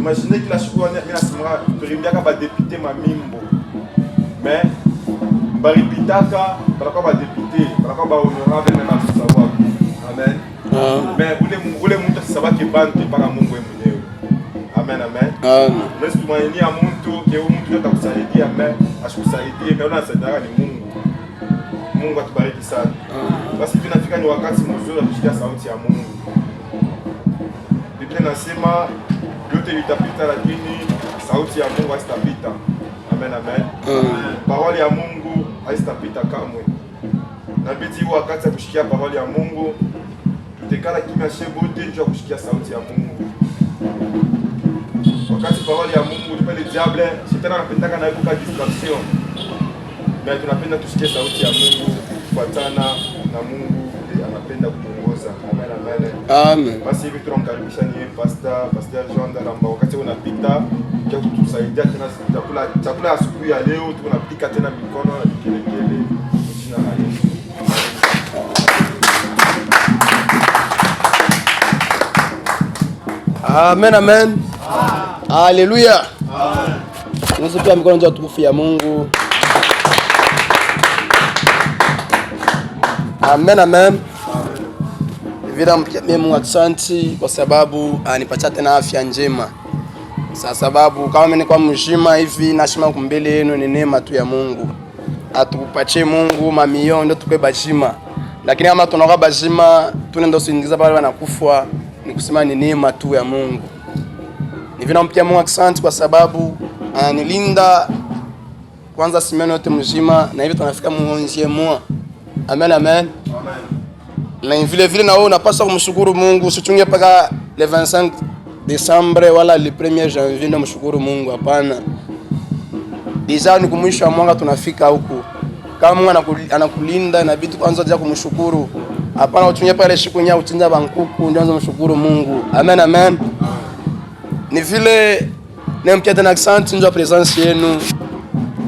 Imaginez que la choua turimbiaka ba député mamimbo. Mais baripitaka balaka ba député, balaka ba honorable même à savoir. Amen. Mais ule muntu sabaki bantu para Mungu mwenyewe. Amen, amen. Nasi tumaini ya muntu ke muntu atakusaidia mais asikusaidie mais unasaidia ni Mungu. Mungu atubariki sana. Basi tunafika ni wakati mzuri wa kusikia sauti ya Mungu. Biblia inasema yote litapita lakini sauti ya Mungu haitapita. Amen, amen. Parole ya Mungu haitapita kamwe. Nabidi wakati wa kusikia parole ya Mungu tutekala kimya shebote juu ya kusikia sauti ya Mungu. Wakati parole ya Mungu tupende diable, shetani anapendaka na kuka distraction. Mais tunapenda tusikie sauti ya Mungu kufuatana na Mungu anapenda kuongoza. Amen, amen. Amen. Basi hivi tunamkaribisha ni Pastor Jean Dalamba wakati unapita kwa kutusaidia tena chakula asubuhi ya leo tunapika tena mikono na vigelegele. Jina la Yesu. Amen, amen. Haleluya. Amen. Tunasipia mikono za utukufu ya Mungu. Amen, amen. Vile mpia Mungu asante kwa sababu anipatia tena afya njema. Kwa sababu kama mimi kwa mjima hivi nashima kumbele yenu ni neema tu ya Mungu. Atukupatie Mungu mamio ndio tukwe bashima. Lakini kama tunakuwa bashima tunaenda usingiza pale wanakufa ni kusema ni neema tu ya Mungu. Ni vile mpia Mungu asante kwa sababu anilinda kwanza simeno yote mjima na hivi tunafika muonzie mwa. Amen, amen. Na vile vile na wewe unapaswa kumshukuru Mungu, usichunge paka le 25 Desembre wala le 1er Janvier na mshukuru Mungu, hapana. Deja ni kumwisho wa mwaka tunafika huku. Kama Mungu anakulinda inabidi kwanza je kumshukuru. Hapana uchunge pale siku nya uchinja bankuku ndio anza mshukuru Mungu. Amen, amen. Ni vile nemkia tena asante ndio presence yenu.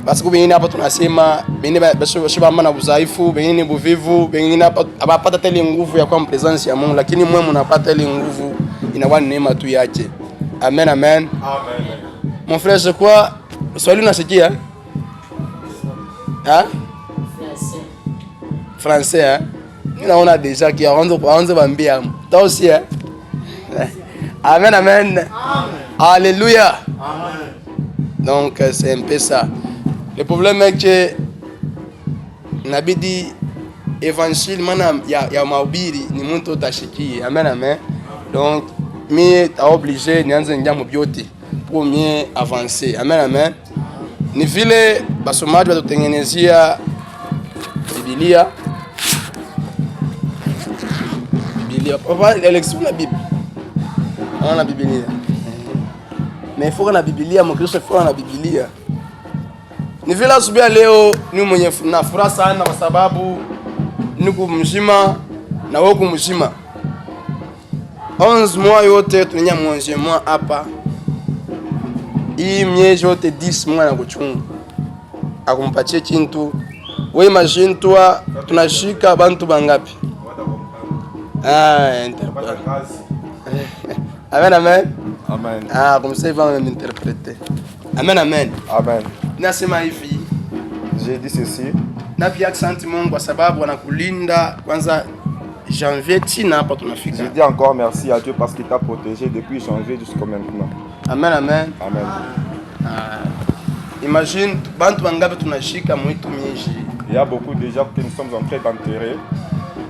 Basi kubingine hapa tunasema bingine bashoba mama na udhaifu, bingine buvivu, bingine hapa abapata ile nguvu ya kwa presence ya Mungu, lakini mwe mnapata ile nguvu inakuwa ni neema tu yake. Amen, amen. Amen. Mon frère, c'est quoi? Swali unasikia? Hein? Français, hein? Ninaona déjà qui aanze bambia. Toi aussi, hein? Amen, amen. Amen. Alléluia. Amen. Donc c'est un peu ça. Le problème est que nabidi évangile mana ya mahubiri ni mtu utashikie. Amen, amen. Donc mie ta obligé nianze njambo byote pour mieux avancer. Amen, amen. Ni vile basomaji watutengenezea Biblia. Papa, l'élection la Bible. On a la Biblia. Mais il faut que la Biblia, mon Christ, il faut la Biblia. Ni vile asubuhi leo ni mwenye na furaha sana kwa sababu niko mzima na wewe mzima. 11 mois yote tunanya 11 mois hapa. Hii miezi yote 10 mois na kuchunga. Akumpatie kintu. Wewe imagine toi tunashika bantu bangapi? Interprète. Amen, amen. Amen. Comme ça il va m'interpréter. Amen, amen. Amen. Nasema hivi. J'ai dit ceci. Na pia asante Mungu kwa sababu anakulinda kwanza janvier tina hapa tunafika. Je dis encore merci à Dieu parce qu'il t'a protégé depuis janvier jusqu'à maintenant. Amen, amen. Amen. Imagine bantu bangapi tunashika mwitu miezi. Il y a beaucoup de gens que nous sommes en train d'enterrer.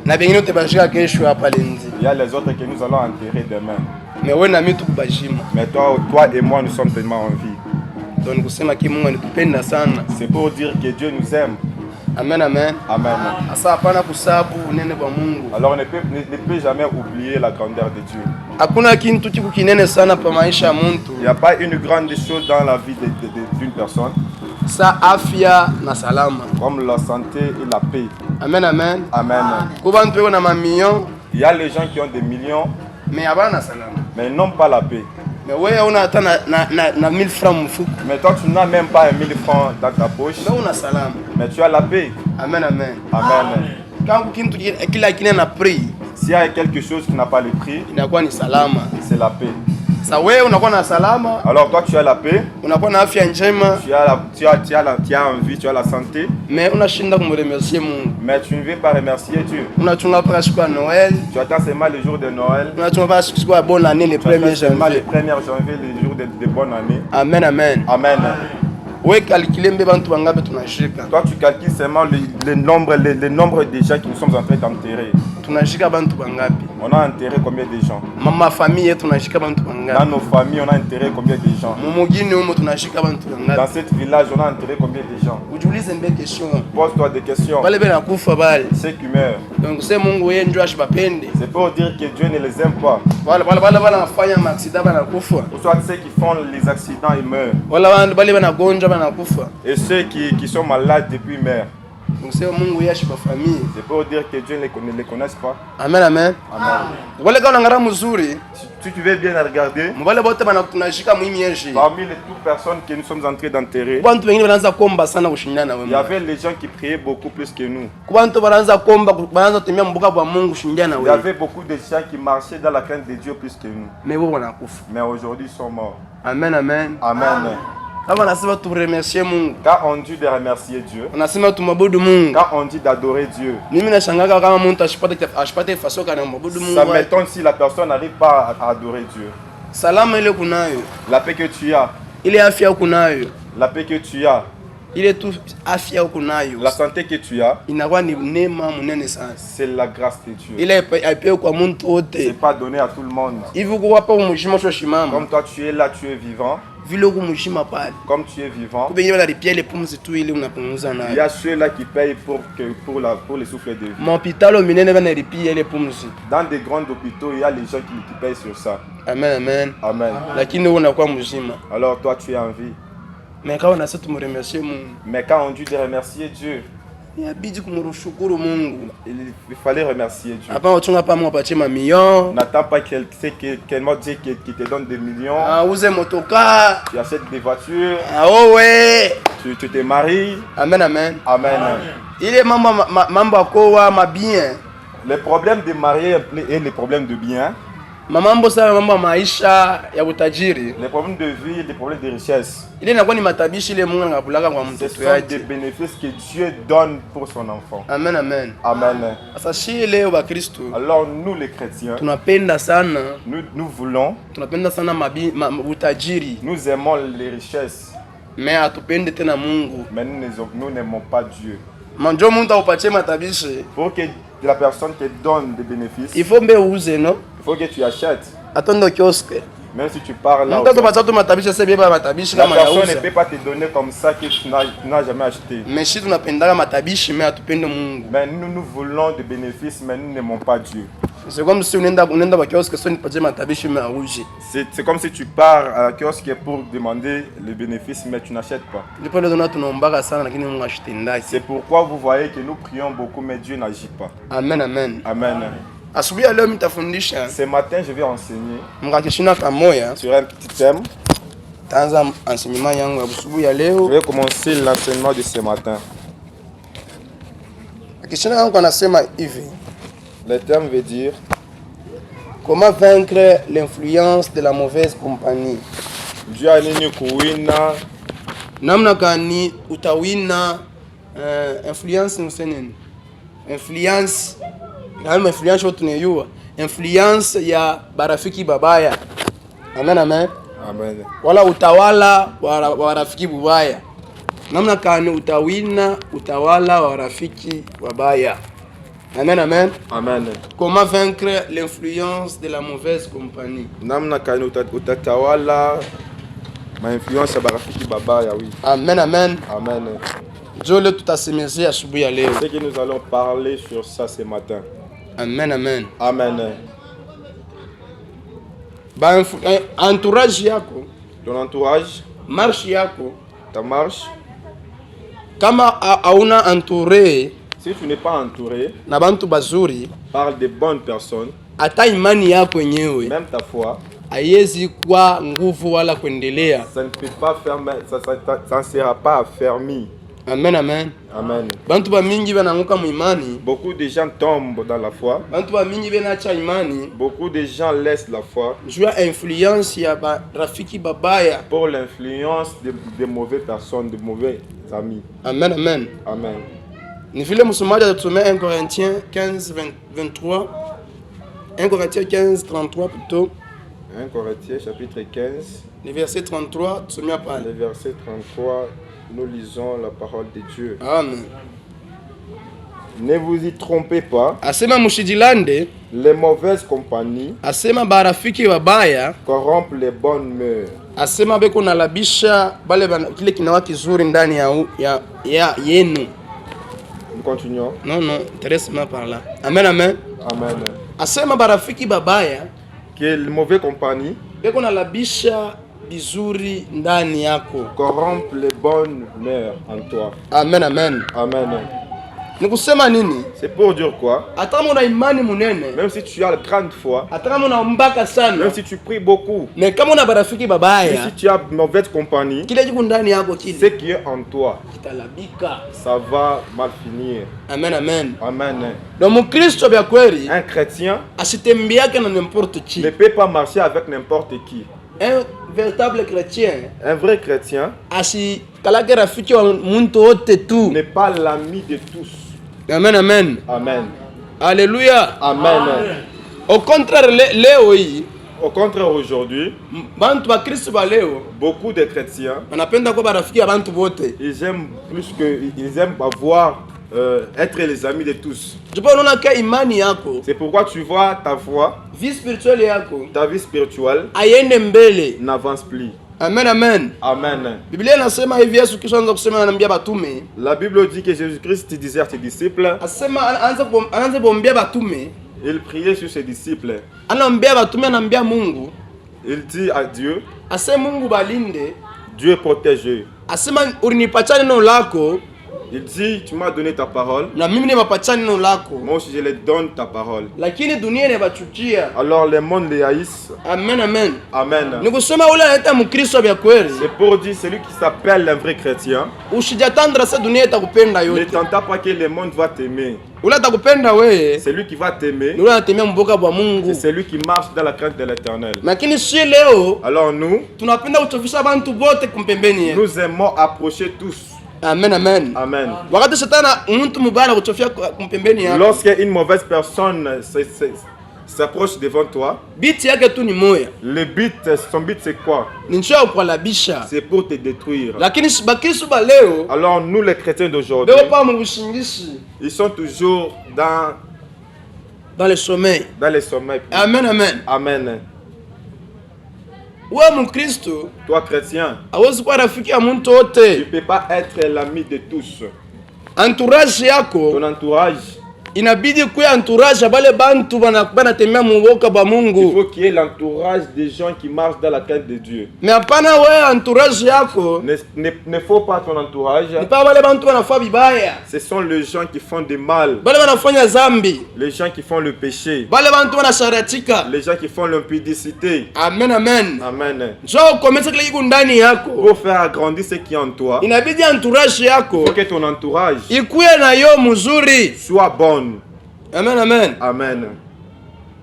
Na bengine utebashika kesho hapa lenzi. Il y a les autres que nous allons enterrer demain. Mais wewe na mimi tukubashima. Mais toi et moi nous sommes tellement en vie. Donc kusema ki Mungu anatupenda sana. C'est pour dire que Dieu nous aime. Amen, amen. Amen. Asa hapana kusabu unene kwa Mungu. Alors on ne peut jamais oublier la grandeur de Dieu. Hakuna kintu chiku kinene sana pa maisha ya mtu. Il n'y a pas une grande chose dans la vie d'une personne. Sa afya na salama. Comme la santé et la paix. Amen, amen. Amen. Kubantu weko na mamillions. Il y a les gens qui ont des millions. Mais abana salama. Mais ils n'ont pas la paix. Mais wewe una hata na 1000 francs mfuko. Mais toi tu n'as même pas 1000 francs dans ta poche. Mais una salama. Mais tu as la paix. Amen, amen. Amen. Quand kintu kila kina na prix. S'il y a quelque chose qui n'a pas le prix, inakuwa ni salama. C'est la paix. Sa wewe unakuwa na salama. Alors toi tu as la paix. Unakuwa na afya njema. Tu as envie, tu as la santé. Mais unashinda kumremercier Mungu. Mais tu ne veux pas remercier Dieu. Unachunga mpaka siku ya Noël. Tu attends seulement le jour de Noël. Unachunga mpaka siku ya bonne année, le 1er janvier. Le 1er janvier, le jour de bonne année. Amen, amen. Amen. Wewe calculer mbe bantu bangapi tunashika. Toi tu calcules seulement le nombre de gens qui nous sommes en train d'enterrer. Tunashika bantu bangapi? On a enterré combien de gens? Mama famille tunashika bantu bangapi? Dans nos familles, on a enterré combien de gens? Mumugini humo tunashika bantu bangapi? Dans cette village, on a enterré combien de gens? Ujiulize mbe question. Pose-toi des questions. Wale bena kufa bale. Ceux qui meurent. Donc c'est Mungu yeye ndio ashibapende. C'est pour dire que Dieu ne les aime pas. Wale wanafanya accident bana kufa. Ou soit ceux qui font les accidents, ils meurent. Wale bana gonja bana kufa. Et ceux qui sont malades depuis meurent. Donc c'est Mungu yeye ashibafamie. C'est pour dire que Dieu ne les connaisse pas. Amen, amen. Amen. Wale kana ngara mzuri. Si tu veux bien regarder, Mbale bote bana tunashika mwimieje. parmi les toutes personnes que nous sommes en train d'enterrer, Bantu wengine wanaanza kuomba sana kushindana na wewe. il y avait les gens qui priaient beaucoup plus que nous. Kubantu wanaanza kuomba, wanaanza kutumia mbuka kwa Mungu kushindana na Il y wewe. avait beaucoup de gens qui marchaient dans la crainte de Dieu plus que nous. Mais wao wanakufa. Mais aujourd'hui, ils sont morts. Amen, amen. Amen. Kama nasema turemercier Mungu. Quand on dit de remercier Dieu, Unasema tumwabudu Mungu. quand on dit d'adorer Dieu, Mimi nashangaa kama mtu ashipate faso kana mwabudu Mungu. ça m'étonne si la personne n'arrive pas à adorer Dieu. Salama ile kunayo. La paix que tu as, Ile afya kunayo. la paix que tu as, Ile tu afya kunayo. la santé que tu as, Inakuwa ni neema munene sana. c'est la grâce de Dieu. Ile aipewe kwa mtu wote. C'est pas donné à tout le monde. Hivi kwa hapa umshima sho shimama. Comme toi tu es là, tu es vivant. Vile kumshima pale. Comme tu es vivant, Kubenye wanalipia ile pumzi tu ile unapunguza il y nayo. a ceux-là qui payent pour les souffles de vie. Mahopitalo minene banalipia ile pumzi. Dans des grands hôpitaux, il y a les gens qui payent sur ça. Amen, amen. Amen. Lakini wewe unakuwa mzima. Alors toi, tu es en vie. Mais quand on a ça tumremercier Mungu. Mais quand on dit de remercier Dieu, Inabidi kumshukuru Mungu. il fallait remercier Dieu. Hapa wachunga pa Mungu apatie mamilion. N'attends pas quel Dieu qui te donne des millions. Auze motoka. Tu achètes des voitures. Oh ouais. Tu te maries. Amen, amen. Amen. Ile mambo akowa mabien. Les problèmes de mariés et les problèmes de bien. Mambo sana mambo ya maisha ya utajiri. Les problèmes de vie et les problèmes de richesse. Ile inakuwa ni matabishi ile Mungu anakapulaka kwa Ce mtoto sont des yake. bénéfices que Dieu donne pour son enfant. Amen, amen. Amen. Sasa shi leo ba Kristo Alors nous les chrétiens, tunapenda sana, nous voulons, tunapenda sana utajiri. nous aimons les richesses, Mais hatupende tena Mungu. mais nous n'aimons pas Dieu. Manjo mtu aupatie matabishi. Pour que la personne te donne des bénéfices, Il faut mbe uuze no? il faut que tu achètes. Atondo kioske. Même si tu parles là, Mtu atopatia tu matabishi sasa beba matabishi la kama personne ne yauza. peut pas te donner comme ça que tu n'as jamais acheté. Mais si tunapendaka matabishi mais hatupende Mungu. Mais nous voulons des bénéfices, mais nous n'aimons pas Dieu. C'est comme si unaenda ba kioske sio nipatie matabishi mais auze. C'est comme si tu pars à la kiosque pour demander les bénéfices, mais tu n'achètes pas. Ndipo leo tunaombaka sana lakini Mungu ashitendaki. C'est pourquoi vous voyez que nous prions beaucoup, mais Dieu n'agit pas. Amen, amen. Amen. Asubuhi ya leo nitafundisha Ce matin, je vais enseigner mkakishina kamoya. sur un petit thème. Taanza enseignement yangu ya asubuhi ya Je leo. vais commencer l'enseignement de ce matin. Kishina yangu anasema hivi. Le thème veut dire Comment vaincre l'influence de la mauvaise compagnie? Dieu a nini kuwina. Namna gani utawina influence nini? Influence kama influence yote tunayua. Influence ya barafiki babaya. Amen, amen. Amen. Wala utawala wa rafiki bubaya. Namna gani utawina utawala wa rafiki wabaya. Amen, amen. Amen. Comment vaincre l'influence de la mauvaise compagnie? Namna kani utatawala ma influence ya barafiki babaya, oui. Amen, amen. Amen. Jole tutasemezea asubuhi ya leo. C'est que nous allons parler sur ça ce matin. Amen, amen. Amen. Entourage yako, Ton entourage, marche yako, ta marche, kama hauna entouré si tu n'es pas entouré na bantu bazuri, par de bonnes personnes, hata imani yako yenyewe même ta foi, haiwezi kuwa nguvu wala kuendelea. ça ne peut pas fermer, ça ne sera pas affermi. Amen, amen. Amen. Bantu ba mingi bananguka mu imani. Beaucoup de gens tombent dans la foi. Bantu ba mingi benacha imani. Beaucoup de gens laissent la foi. Jua influence ya ba rafiki babaya. Pour l'influence de mauvaises personnes, de mauvais amis. Amen, amen. Amen. Ni vile msomaji atusomea 1 Corinthiens 15 23. 1 Corinthiens 15 33 plutôt. 1 Corinthiens chapitre 15. Le verset 33, tusomea pale. Le verset 33, nous lisons la parole de Dieu. Amen. Ne vous y trompez pas. Asema mushijilande. Les mauvaises compagnies. Asema barafiki babaya corrompent les bonnes mœurs. Asema beko nalabisha bale kile kinawa kizuri ndani ya yenu. Nous continuons. Non, intéresse-moi par là. Amen, amen. Amen. Asema barafiki babaya que les mauvaises compagnies beko nalabisha bizuri ndani yako. Corrompent les bonnes mœurs en toi. Amen, amen. Amen. Nikusema nini? C'est pour dire quoi? Hata kama una imani munene, même si tu as la grande foi, hata kama unaombaka sana, même si tu pries beaucoup, mais kama una barafiki babaya, mais si tu as mauvaise compagnie, kile kiko ndani yako kile, ce qui est en toi, kitalabika, ça va mal finir. Amen, amen. Amen. Donc Mkristo bya kweli, un chrétien asitembiake na n'importe qui. Ne peut pas marcher avec n'importe qui. Un véritable chrétien, un vrai chrétien, asikalake rafiki wa muntu wote tu, n'est pas l'ami de tous. Amen, amen. Amen. Alléluia. Amen. Au contraire, leo hii, au contraire aujourd'hui, bantu ba Kristo ba leo, beaucoup de chrétiens, wanapenda kuwa barafiki ya bantu wote. Ils aiment plus que ils aiment avoir être les amis de tous. C'est pourquoi tu vois ta foi, vie spirituelle yako, ta vie spirituelle, ayende mbele, n'avance plus. Amen, amen. Amen. Biblia inasema hivi, Yesu Kristo anaanza kusema anambia batume. La Bible dit que Jésus-Christ disait à ses disciples, asema anaanza kuombea batume. Il priait sur ses disciples. Anaambia batume, anaambia Mungu. Il dit à Dieu, asema Mungu balinde. Dieu protège. Asema ulinipatia neno lako. Il dit, tu m'as donné ta parole. Na mimi nimepatia neno lako. Moi aussi je les donne ta parole. Lakini dunia inabachukia. Alors les mondes les haïssent. Amen, amen. Amen. Nikusema ule anaita Mkristo bya kweli. C'est pour dire celui qui s'appelle un vrai chrétien. Usijatandra sa dunia itakupenda yote. Ne tente pas que le monde va t'aimer. Ule atakupenda wewe. Celui qui va t'aimer. Ule anatemea mboka bwa Mungu. C'est celui qui marche dans la crainte de l'Éternel. Lakini si leo. Alors nous, tunapenda kutofisha bantu bote kumpembeni. Nous aimons approcher tous. Amen, amen. Amen. Wakati shetani mtu mubaya kutofia kumpembeni yako. Lorsque une mauvaise personne s'approche devant toi, biti yake tu ni moya. Le but, son but c'est quoi? Ni njia kualabisha. C'est pour te détruire. Lakini bakristo ba leo, alors nous les chrétiens d'aujourd'hui, ils sont toujours dans le sommeil. Dans le sommeil. Amen, amen. Amen. Wewe Mkristo, toi chrétien, hawezi kuwa rafiki ya mtu wote. Tu peux pas être l'ami de tous. Entourage yako, ton entourage, inabidi kuya entourage bale bantu banatemea muboka ba Mungu. Il faut qu'il y ait l'entourage des gens qui marchent dans la crainte de Dieu. Mais hapana wewe entourage yako, ne faut pas ton entourage. Ni pa bale bantu banafanya bibaya. Ce sont les gens qui font du mal. Bale banafanya zambi. Les gens qui font le péché. Bale bantu banasharatika. Les gens qui font l'impudicité. Amen, amen. Amen. Njoo komesa kile kiko ndani yako. Pour faire agrandir ce qui est en toi, inabidi entourage yako, faut que ton entourage ikuwe na yo mzuri, soit bonne. Amen, amen. Amen.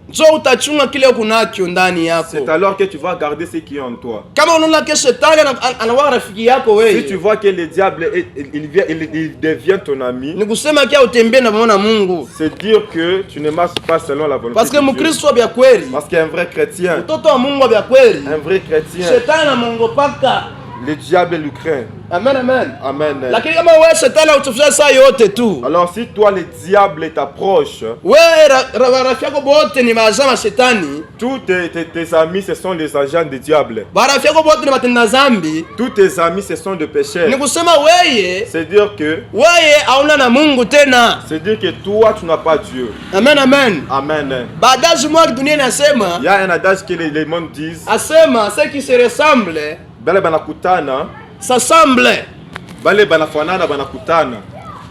Njoo utachunga kile kunakyo ndani yako. C'est alors que tu vas garder ce qui est en toi. Kama unaona ke shetani anawa rafiki yako wewe, si tu vois que le diable il devient ton ami, ni kusema kia utembee na mwana Mungu. C'est dire que tu ne marches pas selon la volonté de Dieu. Parce que Mkristo bya kweli, parce qu'un vrai chrétien, mtoto wa Mungu bya kweli, un vrai chrétien, shetani anamwogopaka. Le diable lui craint. Amen, amen. Amen. Lakini kama wewe shetani utafanya saa yote tu. Alors si toi le diable t'approche, wewe rafiki yako bote ni maagent shetani. Tous tes amis ce sont les agents du diable. Rafiki yako bote ni watenda zambi. Tous tes amis ce sont des pécheurs. Ni kusema wewe, c'est dire que wewe hauna na Mungu tena. C'est dire que toi tu n'as pas Dieu. Amen, amen. Amen. Baadaye mwa dunia inasema, il y a un adage que les mondes disent, asema ceux qui se ressemblent bale banakutana, s'assemblent. Bale banafanana banakutana.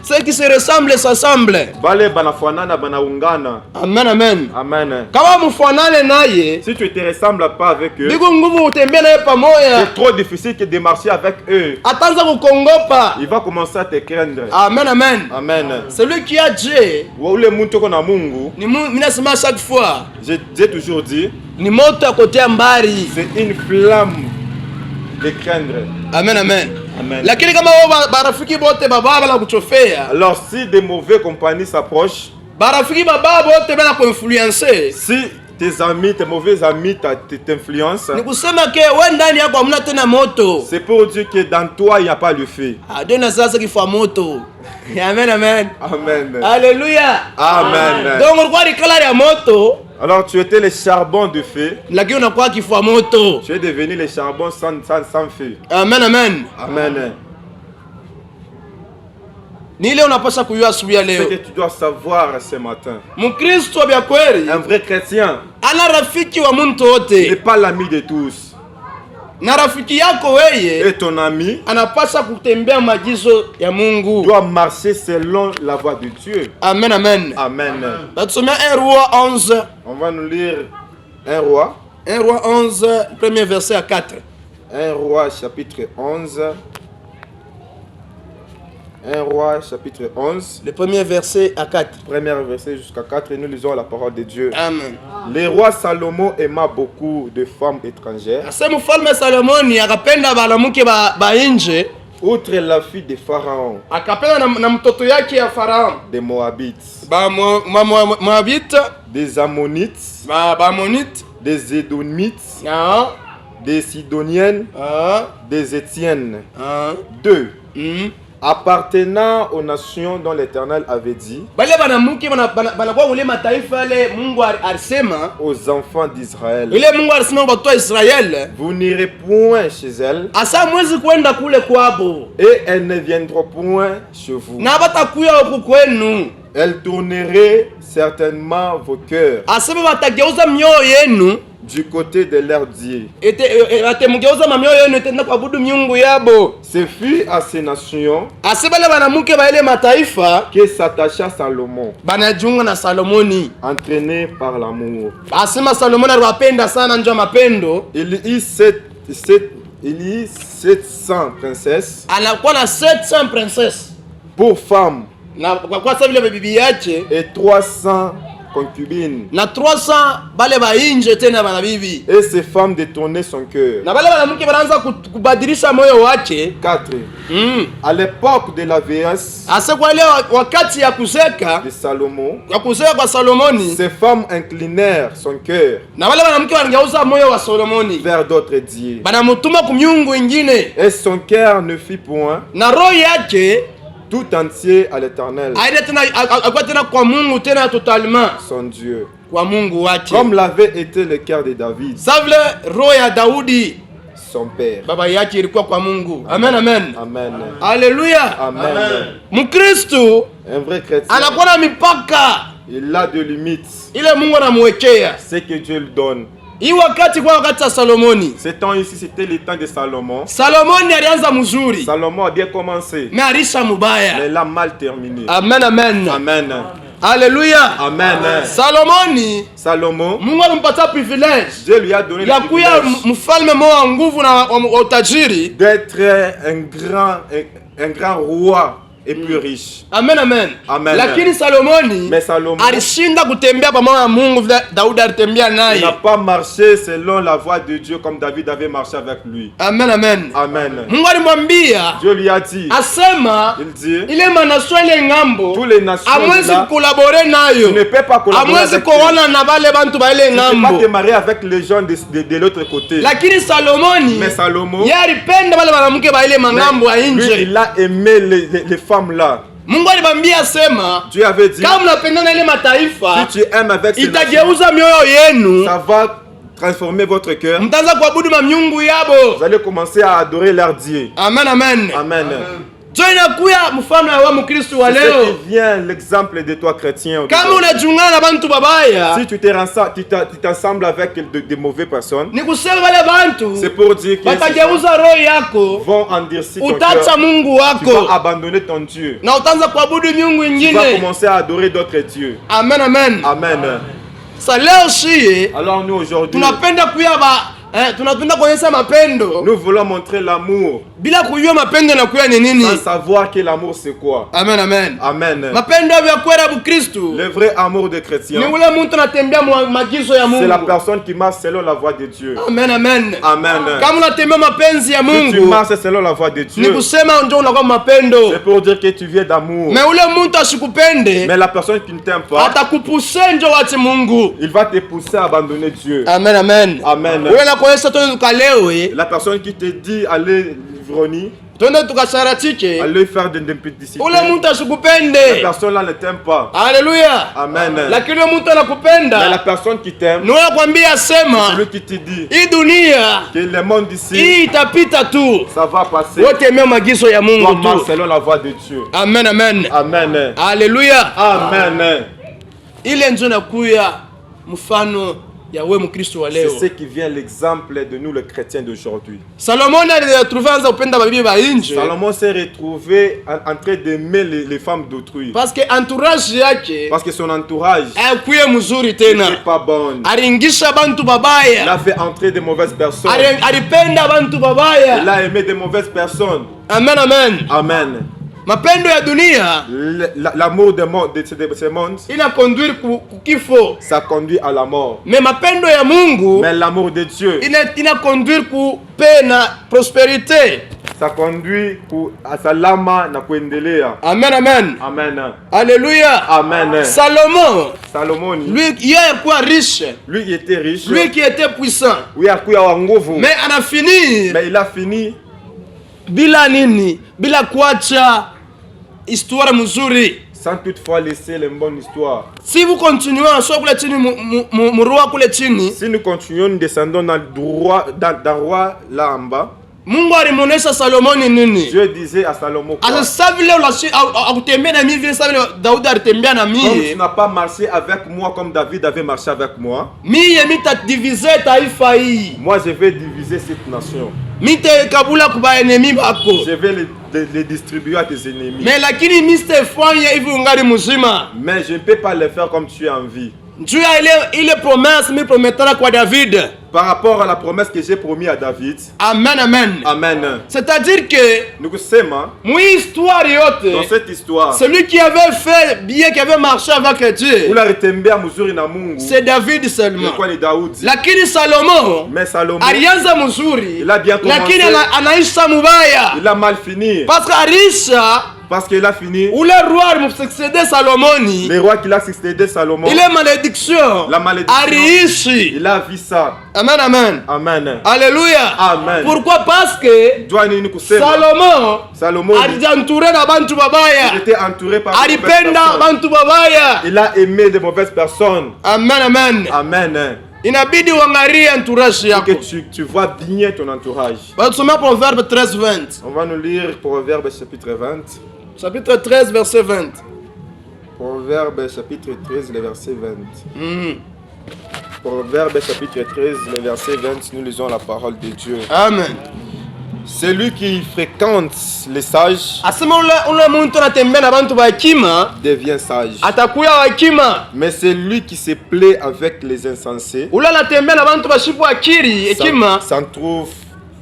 Ceux qui se ressemblent s'assemblent. Bale banafanana banaungana. Amen, amen. Amen. Kama mfanane naye, Si tu ne te ressembles pas avec eux, biko nguvu utembea naye pamoja. c'est trop difficile que de marcher avec eux. Ataanza kukongopa. Il va commencer à te craindre. Amen, amen. Amen. Celui qui a Dieu, Ule muntu ko na Mungu, mimi nasema chaque fois, j'ai toujours dit, ni moto akotea mbari. c'est une flamme de craindre. Amen, amen. Amen. Lakini kama wao barafiki bote baba bala kuchofea, Alors si des mauvaises compagnies s'approchent, barafiki baba bote bala kuinfluencer, si tes amis, tes mauvais amis t'influencent, ni kusema ke wewe ndani yako hamna tena moto. c'est pour dire que dans toi il n'y a pas le feu. Ndio na sasa kifua moto. Amen, amen. Amen. Alléluia. Amen. Donc ulikuwa ni kala ya moto, Alors tu étais le charbon de feu, lakini unakuwa kifua moto. tu es devenu le charbon sans feu. Amen, amen. Amen. Ni ile unapaswa kujua asubuhi ya Ce que leo. tu dois savoir ce matin, Mkristo wa kweli un vrai chrétien ana rafiki wa mtu n'est wote. pas l'ami de tous. Na rafiki yako weye Et ton ami anapaswa kutembea maagizo ya Mungu. doit marcher selon la voie de Dieu. Amen, amen. Amen. Batusomea 1 Roi 11. On va nous lire un roi. 1 Roi 11, premier verset à 4. Un roi chapitre 11. Un roi chapitre 11. Le premier verset à 4. Premier verset jusqu'à 4. Et nous lisons la parole de Dieu. Amen. Le roi Salomon aima beaucoup de femmes étrangères. Ase mfalme Salomoni akapenda banamuke ba nje, Outre la fille de Pharaon, akapenda na mtoto yake ya Farao, des Moabites, ba Moabite, des Ammonites, ba Amonite, des Édomites, ah, des Sidoniennes, ah, des Étiennes. ah, 2. mm. Appartenant aux nations dont l'Éternel avait dit, Bale banamuke banakuwa ule mataifa yale Mungu alisema, aux enfants d'Israël, ile Mungu alisema kwa watu wa Israeli, vous n'irez point chez elles, asa mwezi kwenda kule kwabo, et elles ne viendront point chez vous. na batakuya huku kwenu, Elles tourneraient certainement vos cœurs asema batageuza mioyo yenu du côté de leur Dieu. Atemugeuza mamioyo yenu tena kuabudu miungu yabo. Ce fut à ces nations Asebale banamuke ba ile mataifa que s'attacha Salomon, banajiunga na Salomoni. entraîné par l'amour. Asema Salomoni aliwapenda sana nje ya mapendo. Il y eut 700 princesses Anakuwa na 700 princesses. pour femmes Na kwa sababu ile bibi yake et 300 concubines. na 300 bale ba inje tena bana bibi. Et ces femmes détournaient son cœur. Na bale banamuke banaanza kubadilisha moyo wake. 4. À l'époque de la vieillesse Asa kwa ile wakati ya kuzeka, de Salomon, ya kuzeka kwa Salomoni, ces femmes inclinèrent son cœur na bale banamuke wanageuza moyo wa Salomoni. vers d'autres dieux. Banamutuma kumiungu ingine. Et son cœur ne fut point Na roho yake tout entier à l'Éternel, aende tena akwa tena kwa Mungu tena totalement son Dieu, kwa Mungu wake. comme l'avait été le cœur de David, Savile roho ya Daudi son père. baba yake ilikuwa kwa Mungu. Amen, amen. Amen. Haleluya. Amen. Mkristo Un vrai chrétien, anakuwa na mipaka il a de limites. ile Mungu anamwekea. Ce que Dieu lui donne. Hii wakati kwa wakati wa Salomoni. Ce temps ici, c'était le temps de Salomon. Salomoni alianza mzuri, Salomon a bien commencé, mais alisha mubaya. mais il a mal terminé. Amen, amen. Amen. Haleluya. Amen. Salomoni Salomon, Mungu alimpatia privilege Dieu lui a donné ya le kuya privilège mfalme mmoja wa nguvu na wa utajiri. d'être un grand roi et plus riche. Amen, amen. Amen. Lakini Salomoni Mais Salomon alishinda kutembea pamoja na Mungu vile Daudi alitembea n'a naye. pas marché selon la voie de Dieu comme David avait marché avec lui. Amen, amen. Amen. Mungu alimwambia Dieu lui a dit, asema il dit, ile manasio ile ngambo tous les nations amwezi là, kukolabore tu ne nayo, peux pas collaborer amwezi avec eux. kuona na bale bantu ba ile Tu ne peux pas te ngambo. marier avec les gens de l'autre côté. Lakini Salomoni Mais Salomon, yeye alipenda bale banamuke ba ile mangambo ya lui, nje. il a aimé les femmes là. Mungu alibambia sema Dieu avait dit, kama mnapendana ile mataifa si tu aimes avec ces nations, itageuza mioyo yenu, ça va transformer votre cœur. mtaanza kuabudu mamiungu yabo. Vous allez commencer à adorer leur Dieu. Amen, amen. Amen. Jo inakuya mfano ya wa Mkristo wa C'est ce leo. qui vient l'exemple de toi chrétien. Kama unajiungana na bantu babaya, Si tu t'ensembles avec de mauvaises personnes, ni kusema wale bantu c'est pour dire qu'ils batageuza roho yako, vont endurcir ton utacha cœur. Mungu Tu vas wako abandonner ton Dieu. na utaanza kuabudu miungu Tu vas ingine. commencer à adorer d'autres dieux. Amen, amen. Amen. Sa leo shie Alors nous aujourd'hui, tunapenda tunapenda kuonyesha mapendo nous voulons montrer l'amour bila kujua mapendo na kuya ni nini. sans savoir que l'amour c'est quoi. Amen, amen. Amen. Mapendo ya kwera Bukristo Le vrai amour des chrétiens, ni ule mtu anatembea maagizo ya c'est la Mungu. personne qui marche selon la voie de Dieu. Amen, amen. Amen. Kama unatembea mapenzi ya Si tu Mungu, marches selon la voie de ni Dieu, kusema ndio unakuwa mapendo. c'est pour dire que tu viens d'amour. Me ule mtu asikupende, Mais la personne qui ne t'aime pas, atakupuse njo wache Mungu. il va te pousser à abandonner Dieu. Amen, amen. Amen. Wewe na kuonyesha tu tukalewe, La personne qui te dit aller l'ivronie, twende tukasharatike, aller faire de l'impudicité, ule mtu la asikupende. personne là ne t'aime pas. Haleluya. Amen. Lakini ule mtu Mais la anakupenda, personne qui t'aime, ni wewe kwambia sema, celui qui te dit hii dunia que le monde ici, hii itapita tu. ça va passer. Wote mea maagizo ya Toi Mungu marche tu. selon la voie de Dieu. Amen, amen. Amen. Haleluya. Amen. Ile ndio nakuya mfano ya wewe Mkristo wa C'est leo. ce qui vient l'exemple de nous, les chrétiens d'aujourd'hui. Salomon alitrouvé anza upenda babibi ba nje Salomon s'est retrouvé en train d'aimer les femmes d'autrui. parce que entourage yake Parce que son entourage hakuye mzuri n'était tena. pas bon. Aliingisha bantu Il babaya. a fait entrer de mauvaises personnes. Alipenda bantu Il babaya. a aimé de mauvaises personnes. Amen, amen. Amen. Mapendo ya dunia L'amour de ce monde, ina conduire kifo. ça conduit à la mort. Mais mapendo ya Mungu Mais l'amour de Dieu, ina conduire ku paix na prospérité. ça conduit à salama na kuendelea. Amen, amen. Amen. Alléluia. Amen. Salomon, Salomon, lui il était riche, lui il était riche. lui qui était puissant. Oui, akuya wa nguvu. Mais on a fini Mais il a fini bila nini? Bila kuacha histoire mzuri. sans toutefois laisser une bonne histoire. Si vous continuez à sio kule chini murua kule chini, Si nous continuons, nous descendons dans le roi là en bas. Mungu alimuonesha Salomoni nini? Dieu disait à Salomon quoi? Asa sasa vile akutembea na mimi vile sasa vile Daudi alitembea na Comme tu mimi. n'as pas marché avec moi comme David avait marché avec moi, Mimi mitadivize taifa hii. moi je vais diviser cette nation. Mitekabula kuba enemi bako. Je vais les distribuer à tes ennemis. Mais lakini mistefanya hivi ungali mzima. Mais je ne peux pas les faire comme tu es en vie. Juu ya ile promesse mi prometana kwa David. Par rapport à la promesse que j'ai promis à David. Amen, amen. Amen. C'est-à-dire que Nous sommes mon histoire dans yote, cette histoire. celui qui avait fait bien, qui avait marché avec Dieu, Où la retembea mzuri na Mungu. c'est David seulement. Kwa ni Daudi. Lakini Salomon Mais Salomon, alianza mzuri, il a bien commencé. lakini anaisha mubaya. Il a mal fini. Parce que Arisha, Parce qu'il a fini. ule roi alimsuccéder Salomoni, Le roi qui l'a succédé, Salomon, ile malédiction la malédiction, aliishi. il a vu ça. Amen, amen. Amen. Alléluia. Amen. Pourquoi? Parce que Joa nini kusema? Salomon, alijanture na bantu il babaya, était entouré par de mauvaises alipenda personnes. bantu babaya. Il a aimé de mauvaises personnes. Amen, amen. Amen. Inabidi uangalie entourage Que yako. tu vois bien ton entourage. Batusomea Proverbe 13:20. On va nous lire Proverbe chapitre 20. Chapitre 13 verset 20. Proverbe chapitre 13, le verset 20. Proverbe chapitre 13, le verset 20, nous lisons la parole de Dieu. Amen. Celui qui fréquente les sages Asema ule muntu anatembea na bantu ba hekima devient sage. atakuya wa hekima. Mais celui qui se plaît avec les insensés Ule anatembea na bantu bashipo akili hekima s'en trouve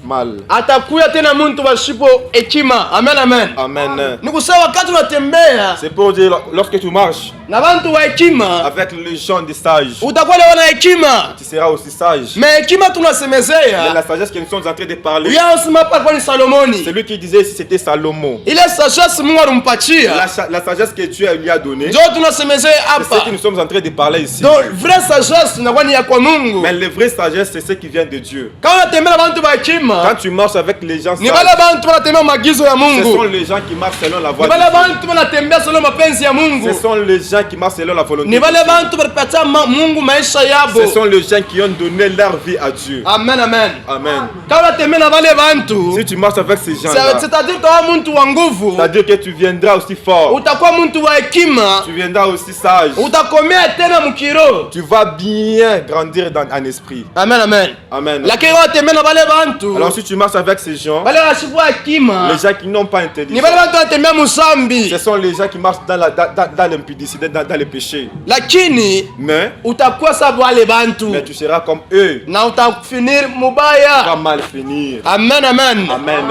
mal. atakuya tena muntu bashipo hekima. Amen, amen. Amen. Ni kusema wakati unatembea C'est pour dire, lorsque tu marches na bantu wa hekima avec les gens des sages, utakuwa leo na hekima. tu seras aussi sage. Me hekima Mais tunasemezea la sagesse que nous sommes en train de parler, uya usema pa kwa ni Salomoni. celui qui disait si c'était Salomon, Ile sagesse Mungu alimpatia la sagesse que Dieu lui a donnée, ndio tunasemezea c'est ce hapa. que nous sommes en train de parler ici. Donc vraie sagesse inakuwa ni ya kwa Mungu. Mais la vraie sagesse, c'est ce qui vient de Dieu. Kama unatembea na bantu ba Quand hekima, tu marches avec les gens ni sages, wale bantu wanatembea maagizo ya ce sont Mungu. les gens qui marchent selon la Ni voie wale de Dieu. bantu wanatembea selon mapenzi ya Mungu. Ce sont les gens gens qui marchent selon la volonté Ni de wale Dieu. bantu balipatia Mungu maisha yabo. Ce sont les gens qui ont donné leur vie à Dieu. Amen, amen. Amen. Kama tembea na wale bantu, Si tu marches avec ces gens-là, c'est-à-dire utakuwa mtu wa nguvu, c'est-à-dire que tu viendras aussi fort. utakuwa mtu wa hekima, Tu viendras aussi sage. utakomea tena mukiro. Tu vas bien grandir en esprit. Amen, amen. Amen. Lakini watembea na wale bantu, Alors si tu marches avec ces gens, wale washibwa hekima, les gens qui n'ont pas ni intelligence, wale bantu watembea musambi. ce sont les gens qui marchent dans l'impudicité, dans les péchés. Lakini Mais utakuwa sababu wale bantu tu seras comme eux. na utafinir Tu vas mubaya. mal finir. Amen, amen. Amen.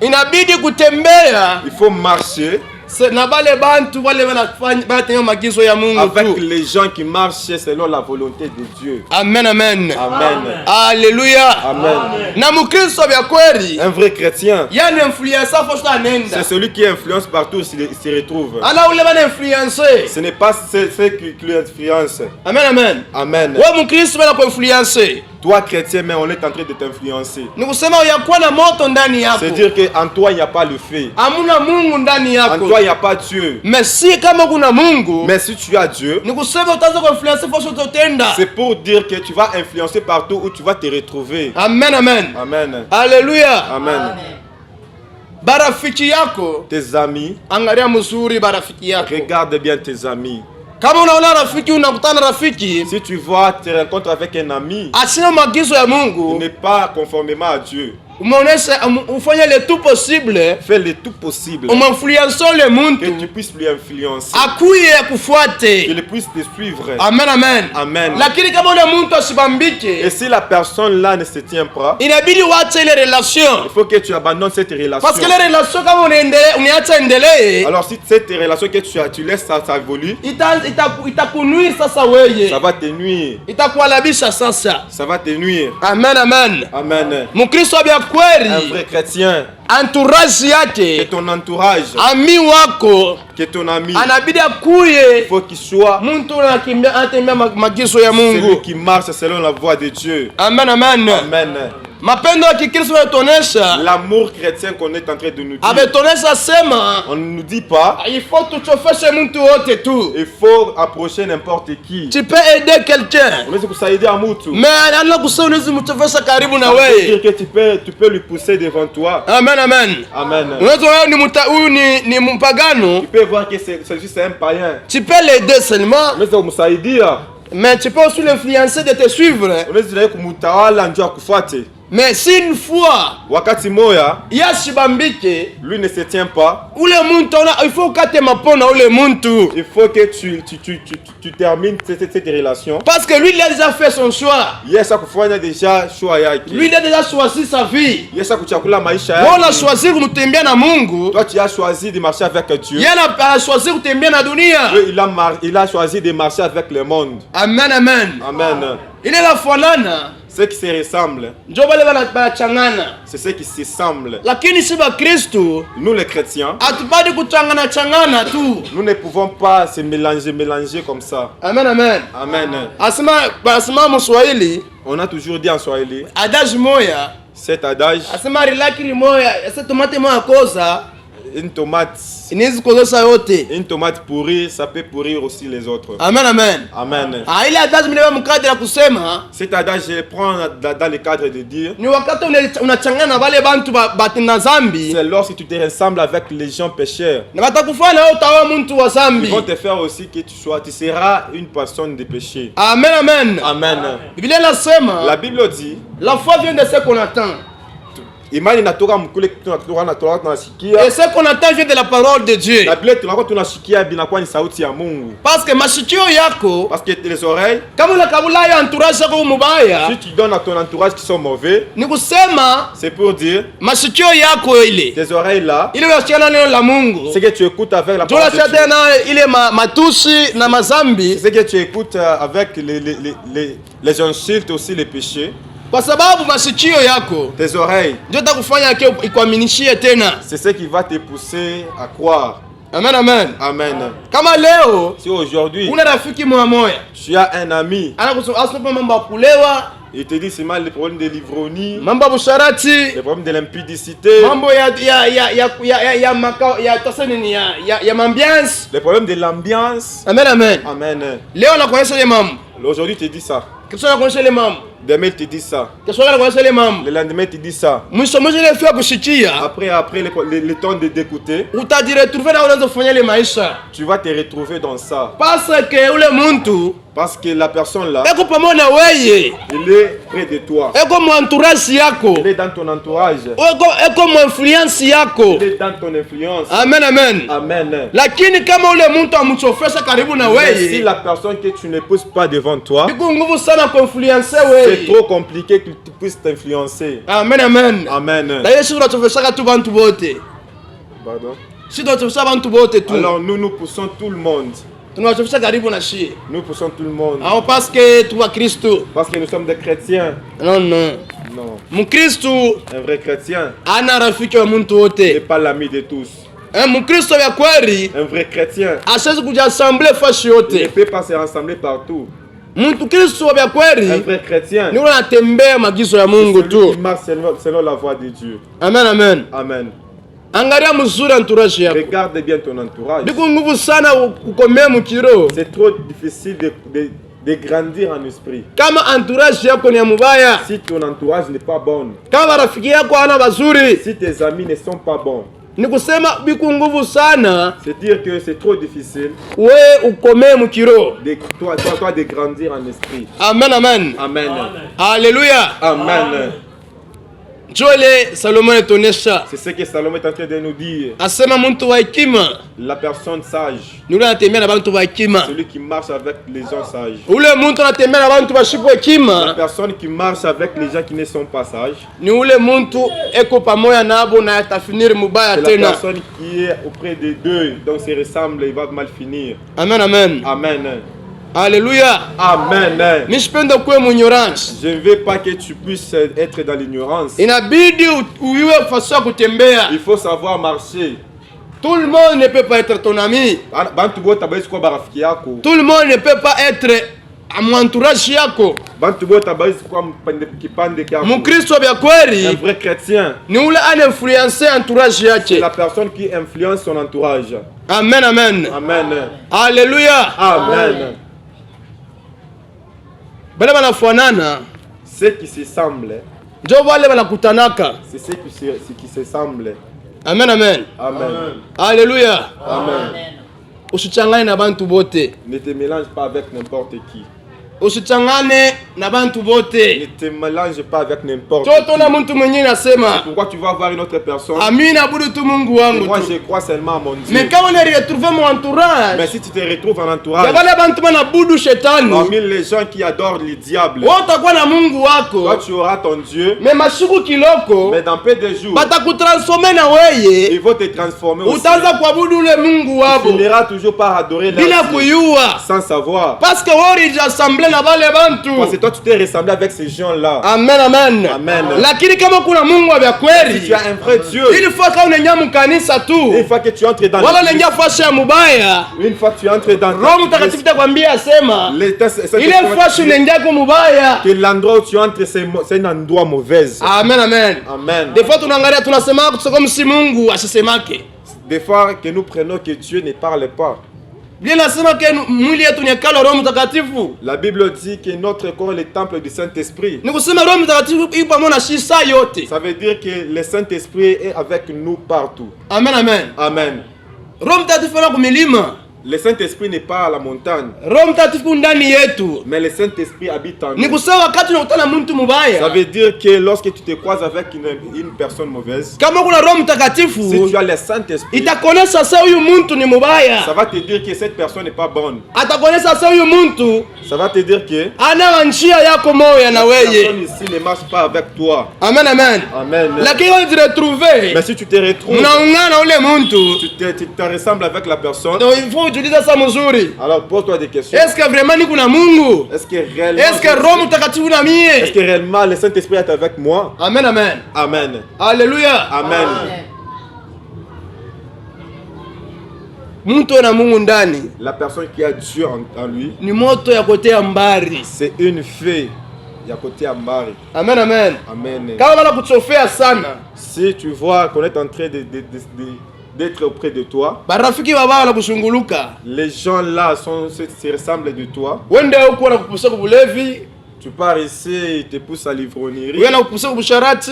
Inabidi kutembea Il faut marcher na wale bantu wale wanatembea maagizo ya Mungu avec tu. les gens qui marchent selon la volonté de Dieu. Amen, amen. Amen. Haleluya. Amen. Na mukristo vya kweli, Un vrai chrétien, yani influencer fosha anenda. c'est celui qui influence partout où il se retrouve. Ana ule bana influencer. Ce n'est pas ceux qui l'influencent. Amen, amen. Amen. Wewe mukristo bana kuinfluencer. Toi chrétien, mais on est en train de t'influencer. Ni kusema yakuwa na moto ndani yako. C'est dire qu'en toi il n'y a pas le feu. Hamuna Mungu ndani En yako. toi il n'y a pas Dieu. Mais si kama kuna Mungu, Mais si tu as Dieu, ni kusema utaanza kuinfluencer fosha utotenda. c'est pour dire que tu vas influencer partout où tu vas te retrouver. Amen, amen. Amen. Haleluya. Amen. Barafiki yako, Tes amis, angalia mzuri barafiki yako. regarde bien tes amis. Kama unaona rafiki, unakutana rafiki Si tu vois, tu rencontres avec un ami, asina maagizo ya il Mungu, n'est pas conformément à Dieu. umeonesha ufanye le tout possible, Fais le tout possible umemfluence le que muntu tu puisses lui influencer, akuye qu'il kufuate. puisse te suivre. Amen, amen. Amen. Lakini kama ule muntu Et asibambike, si la personne là ne se tient pas, inabidi uache ile relation, il faut que tu abandonnes cette relation. parce que ile relation kama uniacha endelee, Alors si cette relation que tu laisses ça évolue, itakunuir sasa weye, ça va te nuire. itakualabisha sasa. Ça va te nuire. Amen, amen. Amen. Mukristo bya Un kweli, vrai chrétien, entourage que yake, ton entourage, ami wako que ton ami, anabidi il akuye faut qu'il soit muntu anatembea maagizo ya celui Mungu. qui marche selon la voie de Dieu. Amen, amen. Amen. Mapendo ya Kikristo yanatuonesha, L'amour chrétien qu'on est en train de nous dire, ametuonesha sema on ne nous dit pas, il faut tuchofeshe mtu wote tu. il faut approcher n'importe qui. Tu peux aider quelqu'un, Unaweza kusaidia mtu. mais ana kusema unaweza mchofesha karibu na Ça veut wewe. dire que tu peux lui pousser devant toi. Amen, amen. Amen. Unaweza wewe huyu ni mpagano, Tu peux voir que celui-ci c'est un païen. tu peux l'aider seulement, Unaweza kumsaidia. mais tu peux aussi l'influencer de te suivre. Unaweza kumtawala ndio akufuate. Mais si une fois Wakati moya, yashibambike lui ne se tient pas. ule muntu il faut ukate mapona ule muntu, Il faut que tu termines cette relation. parce que lui il a déjà fait son choix. Yesa kufanya deja choix yake. Lui il a déjà choisi sa vie. Yesa kuchakula maisha Wewe una yake. choisi kumtembea na Mungu, Toi tu as choisi de marcher avec Dieu. yeye ana choisi kutembea na dunia. Lui, il a choisi de marcher avec le monde. Amen, amen. Amen. Ile la fanana Ceux qui se ressemblent, njo bale banachangana, c'est ceux qui se semblent. lakini si Bakristo Nous les chrétiens, hatupadi kuchangana changana tu. nous ne pouvons pas se mélanger comme ça. Amen, amen. Amen. Asema Mswahili On a toujours dit en Swahili, adage moya, cet adage, asema rilakiri moya, ese tomate moya koza une tomate inaweza kukozesha yote. Une tomate pourrie, ça peut pourrir aussi les autres. Amen, amen. Amen. Ile adage mlewa mkadri ya kusema Cet adage, je le prends dans le cadre de dire, ni wakati unachangana na wale bantu batenda zambi c'est lorsque tu te ressembles avec les gens pécheurs. na batakufanya wewe utawa mtu wa Ils zambi. vont te faire aussi que tu seras une personne de péché. Amen, amen. Amen. Biblia inasema La Bible dit, la foi vient de ce qu'on attend. imani inatoka mkule tunasikia. Et ce qu'on attend vient de la parole de Dieu. Na Biblia tunakuwa tunasikia binakuwa ni sauti ya Mungu. Parce que masikio yako Parce que les oreilles, kama unakabula ya entourage yako mubaya, si tu donnes à ton entourage qui sont mauvais, ni kusema c'est pour dire, masikio yako ile tes oreilles là, ile unasikia neno la Mungu, c'est que tu écoutes avec la ndio parole de unasikia Dieu. tena ile matusi na mazambi, C'est que tu écoutes avec les insultes aussi, les péchés. kwa sababu masikio yako Tes oreilles, ndio itakufanya ikuaminishie tena. c'est ce qui va te pousser à croire. Amen, amen. Amen. Kama leo Si aujourd'hui, una rafiki moya moya tu as un ami, anakusema mambo ya kulewa, Il te dit seulement les problèmes de l'ivrognie, mambo ya busharati, les problèmes de l'impudicité, mambo ya mambiance. les problèmes de l'ambiance. Amen, amen. Amen. Leo nakuonyesha ile mambo. Aujourd'hui, tu te dis ça. Kesho nakuonyesha ile mambo. Demain, tu te dis ça. Kesho nakuonyesha ile mambo. Le lendemain, tu dis ça. Mwisho ile fia kushikia. Après le temps d'écouter, Utajiretrouver na unaanza kufanya ile maisha. tu vas te retrouver dans ça. Parce que ule muntu Parce que la personne là, eko pamoja na wewe. il est près de toi. Eko mu entourage yako. Il est dans ton entourage. Eko mu influence yako. Il est dans ton influence. Amen, amen. Amen. Lakini kama ule muntu amchofesha karibu na Mais si wewe, la personne que tu ne pousses pas devant toi, iko nguvu sana kuinfluencer c'est wewe. trop compliqué que tu puisses t'influencer. Amen, amen. Amen. Na Yesu tunachofesha tu bantu bote. Pardon. Si tunachofesha bantu bote tu. Alors nous poussons tout le monde. Tunachofesha karibu na shie. Nous poussons tout le monde. Au parce que tu wa Kristo. Parce que nous sommes des chrétiens. Non, non. Non. Mkristo Un vrai chrétien ana rafiki wa muntu n'est wote. pas l'ami de tous. Mkristo ya kweli Un vrai chrétien asiwezi kujiassemble fashi ne yote. peut pas se rassembler partout. Mtu Kristo ya Un kweli vrai chrétien, ni ule anatembea maagizo ya Mungu celui tu. qui marche selon la voie de Dieu. Amen, amen. Amen. Angalia mzuri entourage yako. Regarde bien ton entourage. Biko nguvu sana kukomea mukiro. C'est trop difficile de grandir en esprit. Kama entourage yako ni ya mubaya, Si ton entourage n'est pas bon, kama rafiki yako ana bazuri, si tes amis ne sont pas bons, ni kusema biko nguvu sana c'est dire que c'est trop difficile we ukomee mukiro. de toi de grandir en esprit. Amen, amen. Amen. Haleluya. Amen. Joele Salomon etonesha. C'est ce que Salomon est en train de nous dire. Asema muntu wa hekima La personne sage, ni ule anatembea na bantu wa hekima. celui qui marche avec les gens sages. Ule muntu anatembea na bantu bashipo La hekima personne qui marche avec les gens qui ne sont pas sages, ni ule muntu eko pamoja nabo na atafiniri mubaya c'est la tena. personne qui est auprès de deux, donc se ressemble, il va mal finir. Amen, amen. Amen. Haleluya. Amen. Nishipenda kuwe mwenyorance. Je ne veux pas que tu puisses être dans l'ignorance. Inabidi uiwe façon ya kutembea. Il faut savoir marcher. Tout le monde ne peut pas être ton ami. Bantu bota basi kwa barafiki yako. Tout le monde ne peut pas être à mon entourage yako. Bantu bota basi kwa kipande kyako. Mkristo bya Un kweli vrai chrétien, ni ule anainfluencer entourage c'est yake. la personne qui influence son entourage. Amen, amen. Amen. Haleluya. Amen. Bale banafanana Ce qui se semble, njo wale banakutanaka. c'est ce qui se semble. Amen, amen. Amen. Haleluya. Amen. Usichangane na bantu bote. Ne te mélange pas avec n'importe qui. Usichangane na bantu Ne bote. te mélange pas avec n'importe Toto na qui. mtu mwingine nasema Pourquoi tu vas voir une autre personne? amina abudu tu Mungu wangu Moi, tu. je crois seulement à mon Dieu. Mais quand on est retrouvé mon Mais entourage, si tu te retrouves en ya entourage, wale bantu banabudu shetani, parmi les gens qui adorent le diable, wewe utakuwa na Mungu toi wako. tu auras ton Dieu, Mais mashuku kiloko mais dans peu de jours, batakutransformer na ils weye, vont te transformer aussi. utaanza kuabudu ule Mungu Tu wako finiras toujours par adorer bila leur Dieu, kuyua, sans savoir. parce que wewe ulijassemble na wale Parce que bantu. toi tu t'es ressemblé avec ces gens-là. Amen, amen. Amen. Lakini kama kuna Mungu wa Si tu kweli, as un vrai Dieu, ili fois kama unaingia mkanisa tu, une fois que tu entres dans wala l'église, unaingia fasi ya mubaya, une fois que tu entres dans Roho Mtakatifu takwambia asema ile fasi unaingia kwa mubaya. que l'endroit où tu entres c'est un endroit mauvais. Amen, amen. Amen. Des fois tunaangalia tunasema kama si Mungu asisemake. Des fois que nous prenons que Dieu ne parle pas. Biblia inasema ke mwili yetu ni hekalu la Roho Mtakatifu. La Bible dit que notre corps est le temple du Saint-Esprit. Ni kusema Roho Mtakatifu yupo pamoja na sisi saa yote. Ça veut dire que le Saint-Esprit est avec nous partout. Amen, amen. Amen. Roho Mtakatifu ana kumilima. Le Saint-Esprit n'est pas à la montagne, Roho Mtakatifu ndani yetu. mais le Saint-Esprit habite en Ni nous. kusema wakati unakutana na mtu Ça mubaya, veut dire que lorsque tu te croises avec une personne mauvaise, kama kuna Roho si Mtakatifu tu as le Saint-Esprit, itakuonesha sasa huyu mtu ni ça mubaya. va te dire que cette personne n'est pas bonne. Atakuonesha sasa huyu mtu Ça va te dire que ana njia yako moya na la weye. personne ici ne marche pas avec toi. Amen, amen. Amen. Lakini wewe jiretrouve Mais si tu te retrouves, mnaungana ule mtu, tu te ressembles avec la personne, ndio il faut ujiulize sasa mzuri. alors pose-toi des questions. Est-ce que vraiment ni kuna Mungu? Est-ce que réellement, Est-ce que Roho Mtakatifu na est-ce que mie? réellement le Saint-Esprit est avec moi? Amen, amen. Amen. Haleluya. Amen. Mtu na Mungu ndani La personne qui a Dieu en lui, ni moto ya kotea mbari. c'est une fée ya côté ambari. Amen, amen. Amen. Kama wana kuchofea sana. Si tu vois qu'on est en train d'être auprès de toi, barafiki baba wana kushunguluka. Les gens là se ressemblent de toi. Wende huko wana kupusha kubulevi. Tu pars ici, il te pousse à l'ivrognerie. Wana kupusha kubusharati.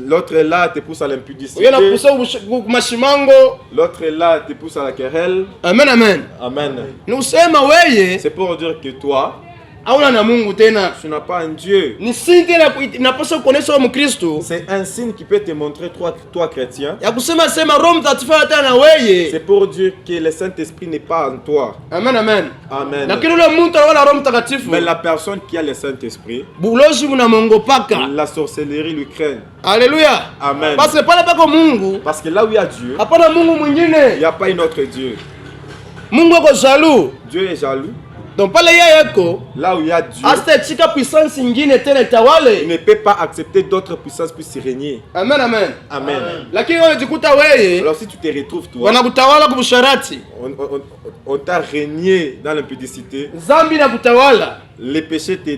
L'autre est là, te pousse à l'impudicité. Wana kupusha kumashimango. L'autre est là, te pousse à la querelle. Amen, amen. Amen. Ni usema weye. C'est pour dire que toi, hauna na Mungu tena. Tu n'as pas un Dieu. Ni signe inapaswa kuonesha wa Mkristo. C'est un signe qui peut te montrer toi chrétien. Ya kusema sema Roho Mtakatifu hata na wewe. C'est pour dire que le Saint-Esprit n'est pas en toi. Amen, amen. Amen. Lakini ule mtu anaona Roho Mtakatifu. Mais la personne qui a le Saint-Esprit, bulozi unamongopaka. La sorcellerie lui craint. Alléluia. Amen. Parce que pale pako Mungu. Parce que là où il y a Dieu, hapana Mungu mwingine. Il n'y a pas un autre Dieu. Mungu ako jaloux. Dieu est jaloux. Donc pale yeko, là où il y a Dieu, asitachika puissance nyingine tena itawale. Il ne peut pas accepter d'autres puissances puissent régner. Amen, amen. Amen. Lakini unajikuta wewe, alors si tu te retrouves toi, wanakutawala kubusharati. On t'a régné dans l'impudicité. Zambi na kutawala. Les péchés te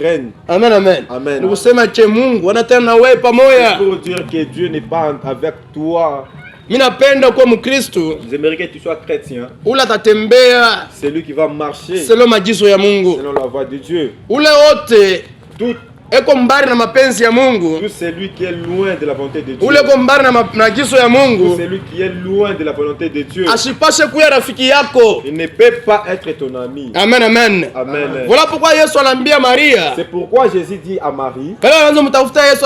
règnent. Amen, amen. Amen. Ni kusema che Mungu wanatana na wewe pamoja. C'est pour dire que Dieu n'est pas avec toi. Mimi napenda kuwa Mkristo. J'aimerais que tu sois chrétien. Ule atatembea. C'est lui qui va marcher. Selon maagizo ya Mungu. Selon la voie de Dieu. Ule wote. Tout. Eko mbari na mapenzi ya Mungu. Tout celui qui est loin de la volonté de Dieu. Ule eko mbari na maagizo ya Mungu. Tout celui qui est loin de la volonté de Dieu. Asipashe kuya rafiki yako. Il ne peut pas être ton ami. Amen, amen. Amen. Voilà pourquoi Yesu anambia Maria. C'est pourquoi Jésus dit à Marie. Kala anaanza mtafuta Yesu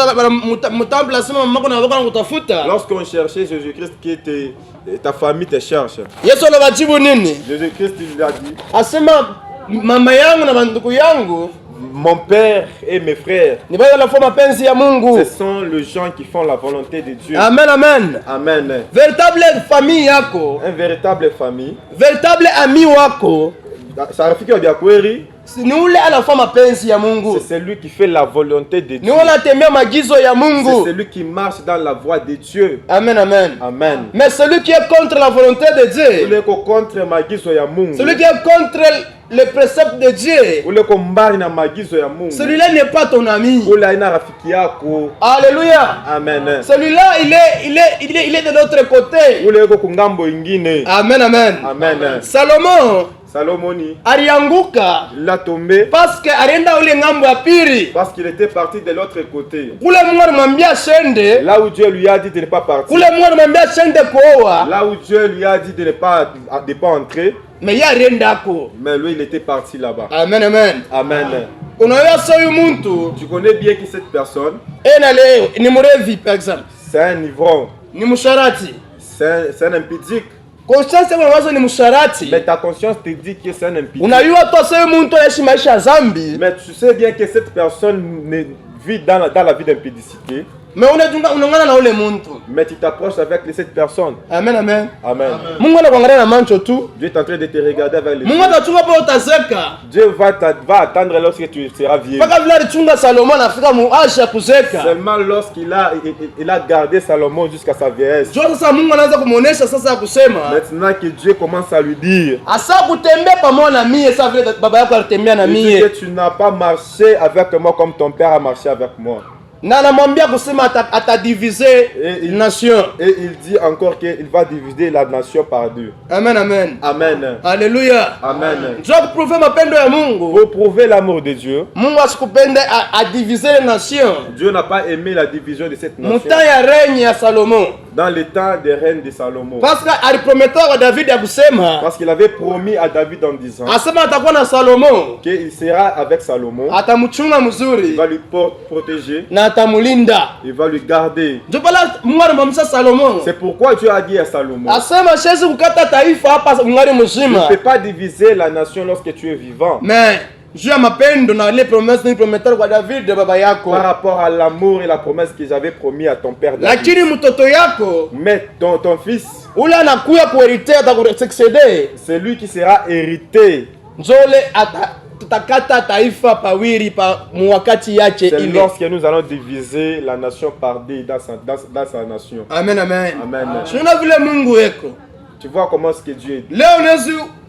mtambo lazima mamako na baba kutafuta. Lorsqu'on cherchait Jésus-Christ qui était ta famille te cherche. Yesu anawajibu nini? Jésus-Christ il a dit. Asema mama yangu na banduku yangu. Mon père et mes frères, ce sont les gens qui font la volonté de Dieu. Amen, amen. Amen. Véritable famille yako. Une véritable famille. Véritable ami wako. Ça rafiki wa biakweri. C'est celui qui fait la volonté de Dieu. C'est celui qui marche dans la voie de Dieu. Amen, amen. Amen. Mais celui qui est contre la volonté de Dieu, celui qui est contre les préceptes de Dieu, celui-là n'est pas ton ami. Alléluia. Amen. Celui-là, il est de l'autre côté. Amen, amen. Amen. Salomoni alianguka, il a tombé parce que alienda ule ngambo ya pili, parce qu'il était parti de l'autre côté. Kule Mungu alimwambia shende, là où Dieu lui a dit de ne pas partir. Kule Mungu alimwambia shende kuoa, là où Dieu lui a dit de ne pas entrer. Mais il aliendako. Mais lui il était parti là-bas. Amen, amen. Amen. Tu connais bien que cette personne, ni mrevi par exemple, c'est un ivrogne, ni musharati, c'est un impudique. Conscience ni musharati. Mais ta conscience te dit que c'est un impudique. Mais tu sais bien que cette personne vit dans la vie d'impudicité. Mais tu t'approches avec cette personne. Amen, amen. Amen. Dieu est en train de te regarder avec les yeux. Dieu va attendre lorsque tu seras vieux. Seulement lorsqu'il a gardé Salomon jusqu'à sa vieillesse. Maintenant que Dieu commence à lui dire. Il dit que tu n'as pas marché avec moi comme ton père a marché avec moi. Nation. Et il dit encore qu'il va diviser la nation par deux. Amen, amen. Amen. Alléluia. Amen. Pour prouver l'amour de Dieu. Dieu n'a pas aimé la division de cette nation. Dans le temps des règnes de Salomon. Parce qu'il avait promis à David en disant qu'il sera avec Salomon. Il va lui protéger. Il va lui garder. C'est pourquoi Dieu a dit à Salomon, tu ne peux pas diviser la nation lorsque tu es vivant. Mais par rapport à l'amour et la promesse que j'avais promis à ton père David. Mais ton fils, c'est lui qui sera hérité. C'est lorsque nous allons diviser la nation par deux dans sa nation. Amen, amen. Amen. Tu vois comment est-ce que Dieu est.